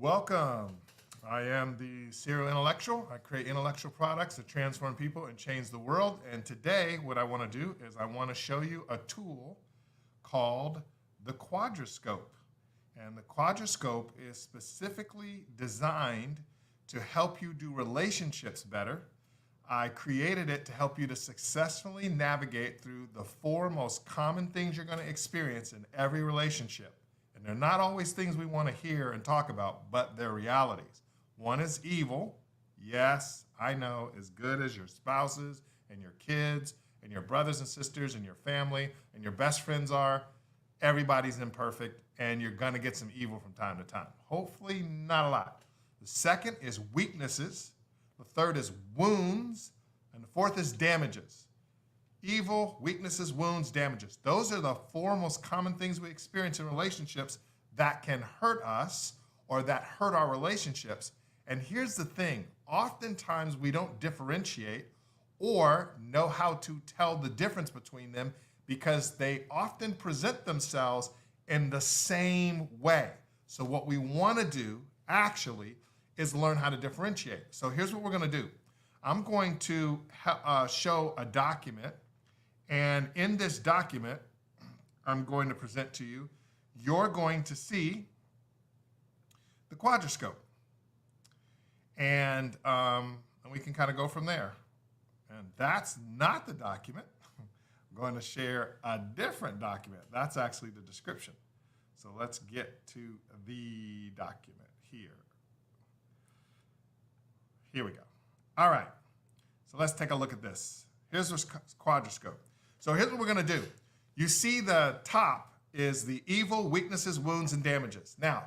Welcome. I am the serial intellectual. I create intellectual products that transform people and change the world. And today, what I want to do is I want to show you a tool called the Quadrascope. And the Quadrascope is specifically designed to help you do relationships better. I created it to help you to successfully navigate through the four most common things you're going to experience in every relationship. And they're not always things we want to hear and talk about, but they're realities. One is evil. Yes, I know, as good as your spouses and your kids and your brothers and sisters and your family and your best friends are, everybody's imperfect, and you're going to get some evil from time to time. Hopefully not a lot. The second is weaknesses. The third is wounds. And the fourth is damages. Evil, weaknesses, wounds, damages. Those are the four most common things we experience in relationships that can hurt us or that hurt our relationships. And here's the thing. Oftentimes we don't differentiate or know how to tell the difference between them because they often present themselves in the same way. So what we want to do actually is learn how to differentiate. So here's what we're going to do. I'm going to show a document, and in this document, I'm going to present to you, you're going to see the Quadrascope. And we can kind of go from there. And that's not the document. I'm going to share a different document. That's actually the description. So let's get to the document here. Here we go. All right. So let's take a look at this. Here's the Quadrascope. So here's what we're going to do. You see the top is the evil, weaknesses, wounds, and damages. Now,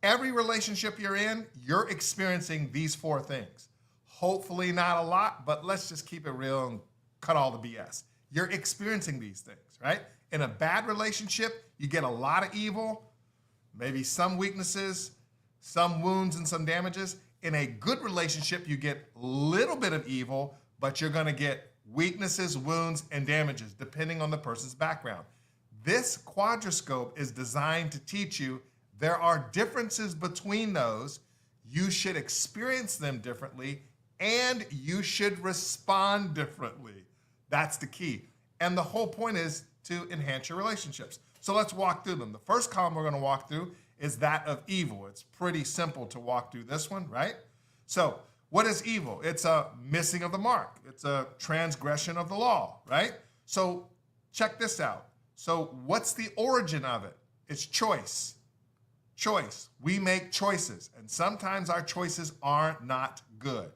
every relationship you're in, you're experiencing these four things. Hopefully not a lot, but let's just keep it real and cut all the BS. You're experiencing these things, right? In a bad relationship, you get a lot of evil, maybe some weaknesses, some wounds, and some damages. In a good relationship, you get a little bit of evil, but you're going to get weaknesses, wounds, and damages, depending on the person's background. This Quadrascope is designed to teach you there are differences between those. You should experience them differently, and you should respond differently. That's the key. And the whole point is to enhance your relationships. So let's walk through them. The first column we're going to walk through is that of evil. It's pretty simple to walk through this one, right? So what is evil? It's a missing of the mark. It's a transgression of the law, right? So check this out. So what's the origin of it? It's choice. Choice. We make choices, and sometimes our choices are not good.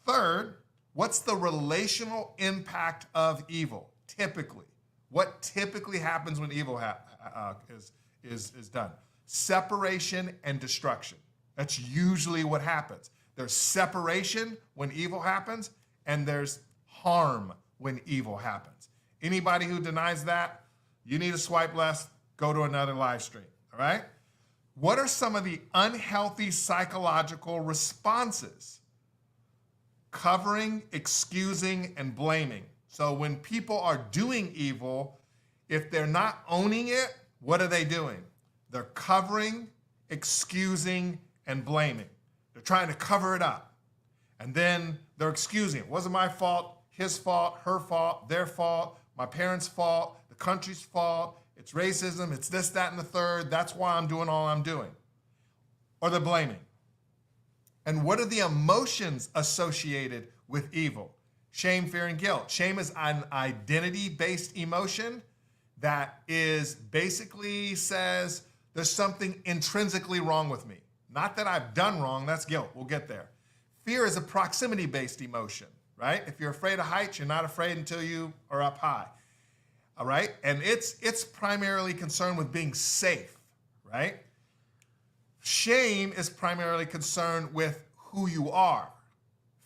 Third, what's the relational impact of evil? Typically. What typically happens when evil is done? Separation and destruction. That's usually what happens. There's separation when evil happens, and there's harm when evil happens. Anybody who denies that, you need to swipe left, go to another live stream, all right? What are some of the unhealthy psychological responses? Covering, excusing, and blaming. So when people are doing evil, if they're not owning it, what are they doing? They're covering, excusing, and blaming. They're trying to cover it up. And then they're excusing. It wasn't my fault, his fault, her fault, their fault, my parents' fault, the country's fault. It's racism, it's this, that, and the third. That's why I'm doing all I'm doing. Or they're blaming. And what are the emotions associated with evil? Shame, fear, and guilt. Shame is an identity-based emotion that is basically says there's something intrinsically wrong with me. Not that I've done wrong, that's guilt. We'll get there. Fear is a proximity-based emotion, right? If you're afraid of heights, you're not afraid until you are up high, all right? And it's primarily concerned with being safe, right? Shame is primarily concerned with who you are.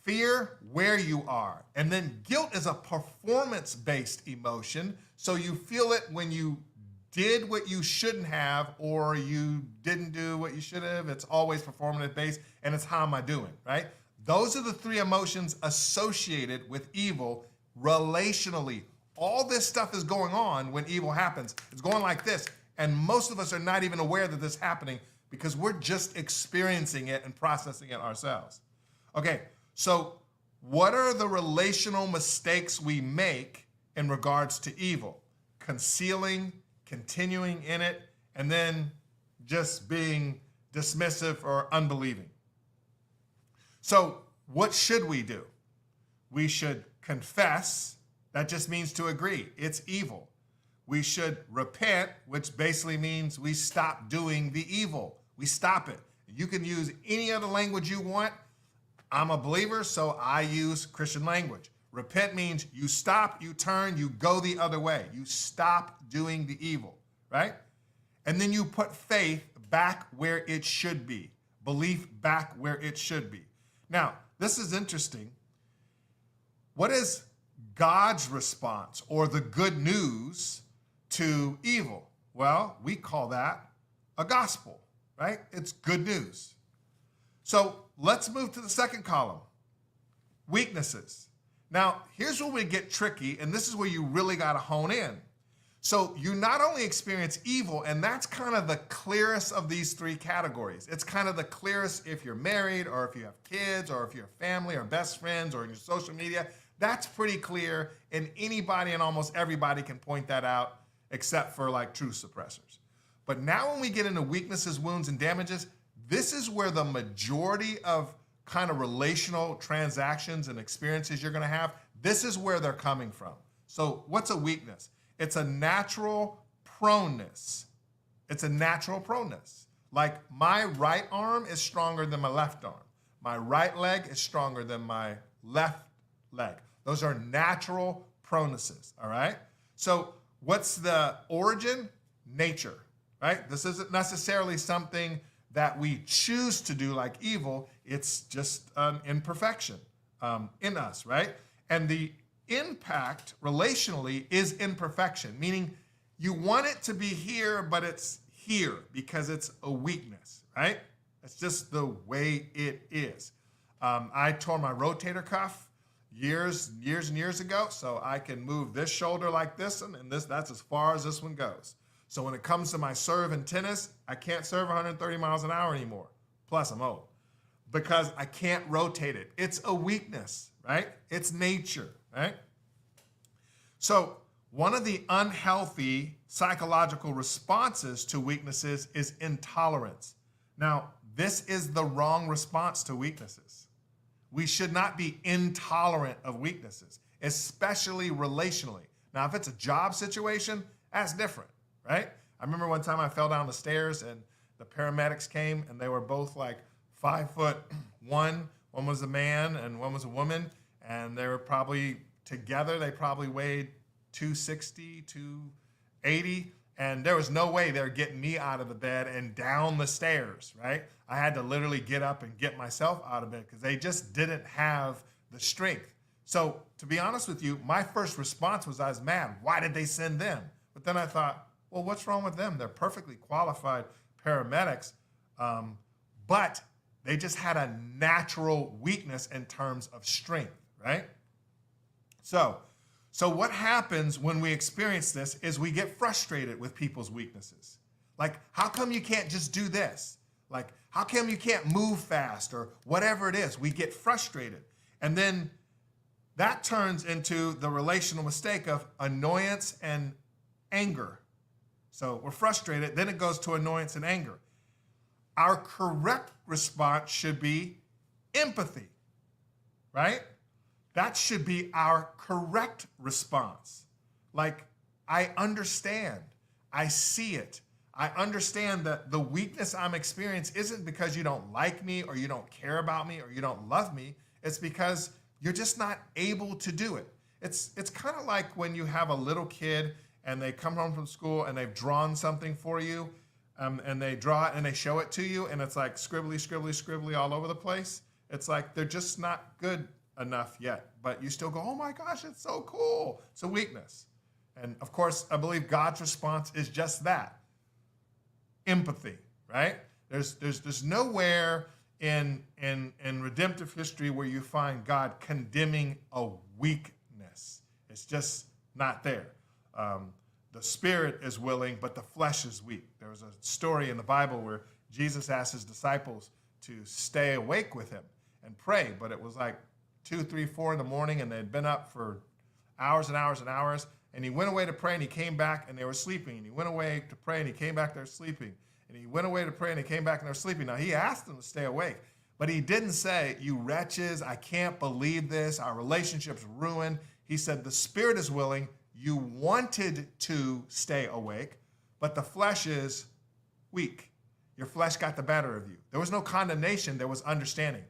Fear, where you are. And then guilt is a performance-based emotion, so you feel it when you did what you shouldn't have or you didn't do what you should have. It's always performative-based, and it's how am I doing, right? Those are the three emotions associated with evil relationally. All this stuff is going on when evil happens. It's going like this, and most of us are not even aware that this is happening because we're just experiencing it and processing it ourselves. Okay, so what are the relational mistakes we make in regards to evil? Concealing, continuing in it, and then just being dismissive or unbelieving. So what should we do? We should confess. That just means to agree. It's evil. We should repent, which basically means we stop doing the evil. We stop it. You can use any other language you want. I'm a believer, so I use Christian language. Repent means you stop, you turn, you go the other way. You stop doing the evil, right? And then you put faith back where it should be. Belief back where it should be. Now, this is interesting. What is God's response or the good news to evil? Well, we call that a gospel, right? It's good news. So let's move to the second column, weaknesses. Now, here's where we get tricky, and this is where you really got to hone in. So you not only experience evil, and that's kind of the clearest of these three categories. It's kind of the clearest if you're married or if you have kids or if you're family or best friends or in your social media. That's pretty clear, and anybody and almost everybody can point that out except for like truth suppressors. But now when we get into weaknesses, wounds, and damages, this is where the majority of kind of relational transactions and experiences you're going to have, this is where they're coming from. So what's a weakness? It's a natural proneness. It's a natural proneness. Like my right arm is stronger than my left arm. My right leg is stronger than my left leg. Those are natural proneses, all right? So what's the origin? Nature, right? This isn't necessarily something that we choose to do like evil. It's just an imperfection in us, right? And the impact relationally is imperfection, meaning you want it to be here, but it's here because it's a weakness, right? It's just the way it is. I tore my rotator cuff years and years ago, so I can move this shoulder like this one, and that's as far as this one goes. So when it comes to my serve in tennis, I can't serve 130 miles an hour anymore. Plus, I'm old. Because I can't rotate it. It's a weakness, right? It's nature, right? So one of the unhealthy psychological responses to weaknesses is intolerance. Now, this is the wrong response to weaknesses. We should not be intolerant of weaknesses, especially relationally. Now, if it's a job situation, that's different, right? I remember one time I fell down the stairs and the paramedics came and they were both like 5'1". One was a man and one was a woman, and they were probably together. They probably weighed 260, 280, and there was no way they were getting me out of the bed and down the stairs, right? I had to literally get up and get myself out of bed because they just didn't have the strength. So to be honest with you, my first response was I was mad. Why did they send them? But then I thought, well, what's wrong with them? They're perfectly qualified paramedics, but they just had a natural weakness in terms of strength, right? So what happens when we experience this is we get frustrated with people's weaknesses. Like, how come you can't just do this? Like, how come you can't move fast or whatever it is? We get frustrated. And then that turns into the relational mistake of annoyance and anger. So we're frustrated, then it goes to annoyance and anger. Our correct response should be empathy, right? That should be our correct response. Like, I understand. I see it. I understand that the weakness I'm experiencing isn't because you don't like me or you don't care about me or you don't love me. It's because you're just not able to do it. It's kind of like when you have a little kid and they come home from school and they've drawn something for you, and they draw it and they show it to you, and it's like scribbly, scribbly, scribbly all over the place. It's like they're just not good enough yet, but you still go, oh my gosh, it's so cool. It's a weakness. And of course, I believe God's response is just that. Empathy, right? There's nowhere in redemptive history where you find God condemning a weakness. It's just not there. The spirit is willing, but the flesh is weak. There was a story in the Bible where Jesus asked his disciples to stay awake with him and pray, but it was like 2, 3, 4 in the morning, and they'd been up for hours and hours and hours. And he went away to pray, and he came back, and they were sleeping. And he went away to pray, and he came back, they're sleeping. And he went away to pray, and he came back, and they're sleeping. Now, he asked them to stay awake, but he didn't say, you wretches, I can't believe this. Our relationship's ruined. He said, the spirit is willing. You wanted to stay awake, but the flesh is weak. Your flesh got the better of you. There was no condemnation. There was understanding.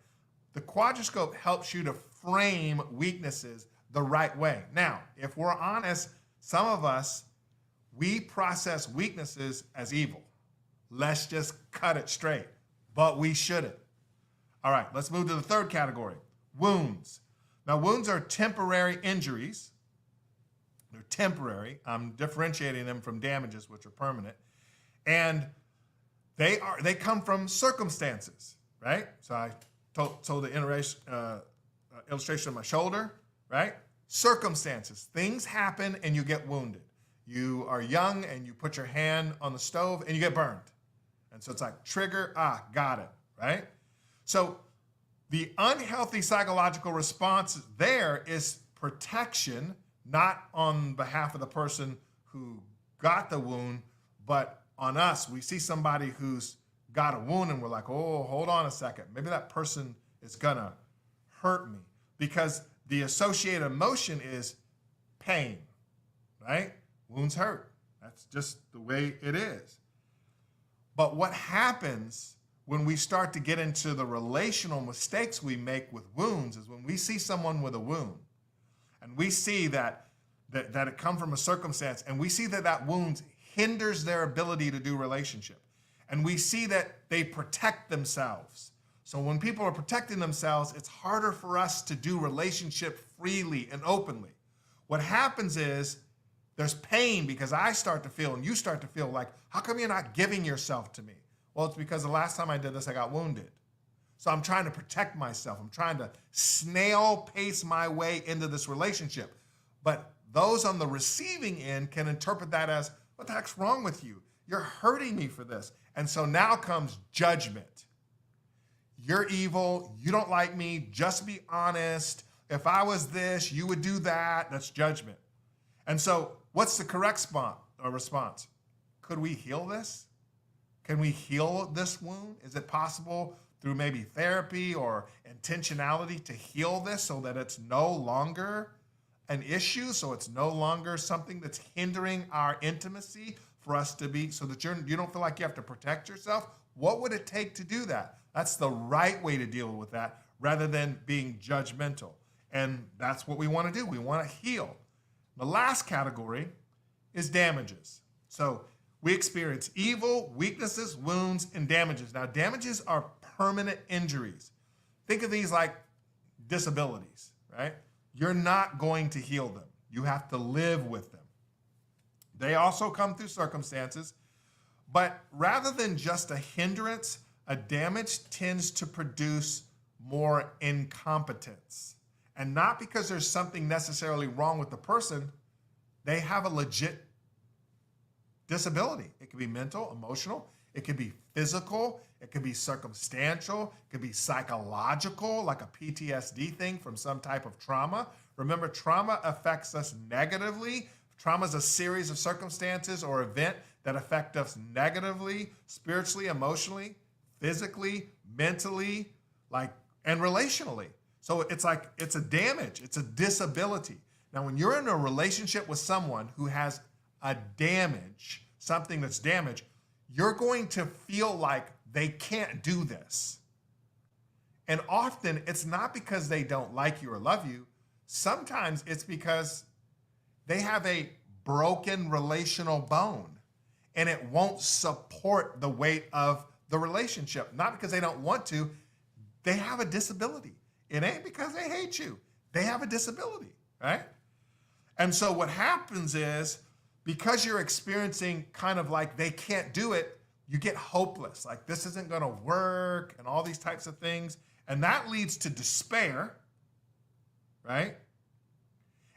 The Quadrascope helps you to frame weaknesses the right way. Now, if we're honest, some of us, we process weaknesses as evil. Let's just cut it straight, but we shouldn't. All right, let's move to the third category, wounds. Now, wounds are temporary injuries. They're temporary. I'm differentiating them from damages, which are permanent. And they come from circumstances, right? So I told the illustration of my shoulder, right? Circumstances. Things happen and you get wounded. You are young and you put your hand on the stove and you get burned. And so it's like trigger, got it, right? So the unhealthy psychological response there is protection, not on behalf of the person who got the wound, but on us. We see somebody who's got a wound and we're like, oh, hold on a second. Maybe that person is gonna hurt me, because the associated emotion is pain, right? Wounds hurt. That's just the way it is. But what happens when we start to get into the relational mistakes we make with wounds is when we see someone with a wound and we see that it come from a circumstance, and we see that wound hinders their ability to do relationship. And we see that they protect themselves. So when people are protecting themselves, it's harder for us to do relationship freely and openly. What happens is there's pain because I start to feel and you start to feel like, how come you're not giving yourself to me? Well, it's because the last time I did this, I got wounded. So I'm trying to protect myself. I'm trying to snail pace my way into this relationship. But those on the receiving end can interpret that as, what the heck's wrong with you? You're hurting me for this. And so now comes judgment. You're evil. You don't like me. Just be honest. If I was this, you would do that. That's judgment. And so what's the correct response? Could we heal this? Can we heal this wound? Is it possible through maybe therapy or intentionality to heal this so that it's no longer an issue, so it's no longer something that's hindering our intimacy for us to be, so that you don't feel like you have to protect yourself? What would it take to do that? That's the right way to deal with that rather than being judgmental. And that's what we want to do. We want to heal. The last category is damages. So we experience evil, weaknesses, wounds, and damages. Now, damages are permanent injuries. Think of these like disabilities, right? You're not going to heal them. You have to live with them. They also come through circumstances, but rather than just a hindrance, a damage tends to produce more incompetence. And not because there's something necessarily wrong with the person, they have a legit disability. It could be mental, emotional, it could be physical, it could be circumstantial, it could be psychological, like a PTSD thing from some type of trauma. Remember, trauma affects us negatively. Trauma is a series of circumstances or event that affect us negatively, spiritually, emotionally, physically, mentally, and relationally. So it's like, it's a damage, it's a disability. Now, when you're in a relationship with someone who has a damage, something that's damaged, you're going to feel like they can't do this. And often it's not because they don't like you or love you. Sometimes it's because they have a broken relational bone and it won't support the weight of the relationship. Not because they don't want to, they have a disability. It ain't because they hate you. They have a disability, right? And so what happens is, because you're experiencing kind of like they can't do it, you get hopeless. Like, this isn't going to work and all these types of things. And that leads to despair, right?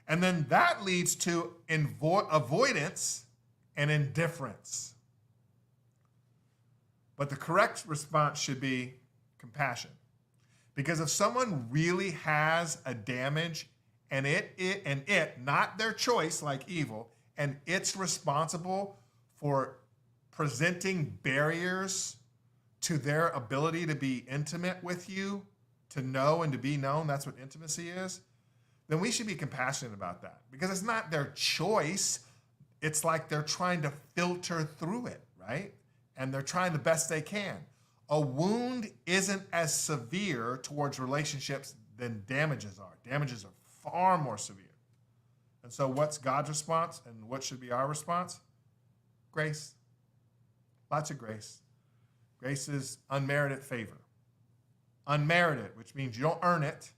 And then that leads to avoidance and indifference. But the correct response should be compassion. Because if someone really has a damage and it, not their choice like evil, and it's responsible for presenting barriers to their ability to be intimate with you, to know and to be known, that's what intimacy is, then we should be compassionate about that. Because it's not their choice. It's like they're trying to filter through it, right? And they're trying the best they can. A wound isn't as severe towards relationships than damages are. Damages are far more severe. And so what's God's response and what should be our response? Grace. Lots of grace. Grace is unmerited favor. Unmerited, which means you don't earn it.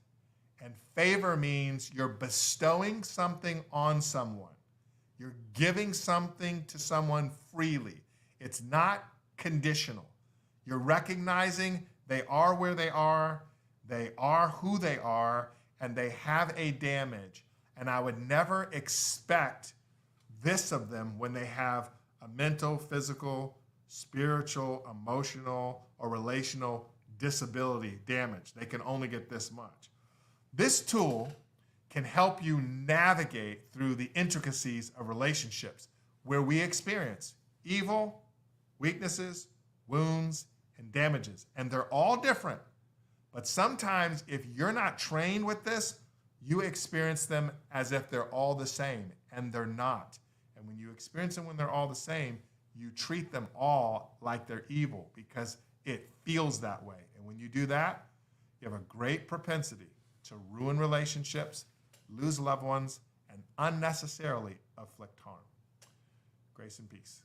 And favor means you're bestowing something on someone. You're giving something to someone freely. It's not conditional. You're recognizing they are where they are who they are, and they have a damage. And I would never expect this of them when they have a mental, physical, spiritual, emotional, or relational disability damage. They can only get this much. This tool can help you navigate through the intricacies of relationships where we experience evil, weaknesses, wounds, and damages. And they're all different. But sometimes if you're not trained with this, you experience them as if they're all the same, and they're not. And when you experience them when they're all the same, you treat them all like they're evil because it feels that way. And when you do that, you have a great propensity to ruin relationships, lose loved ones, and unnecessarily afflict harm. Grace and peace.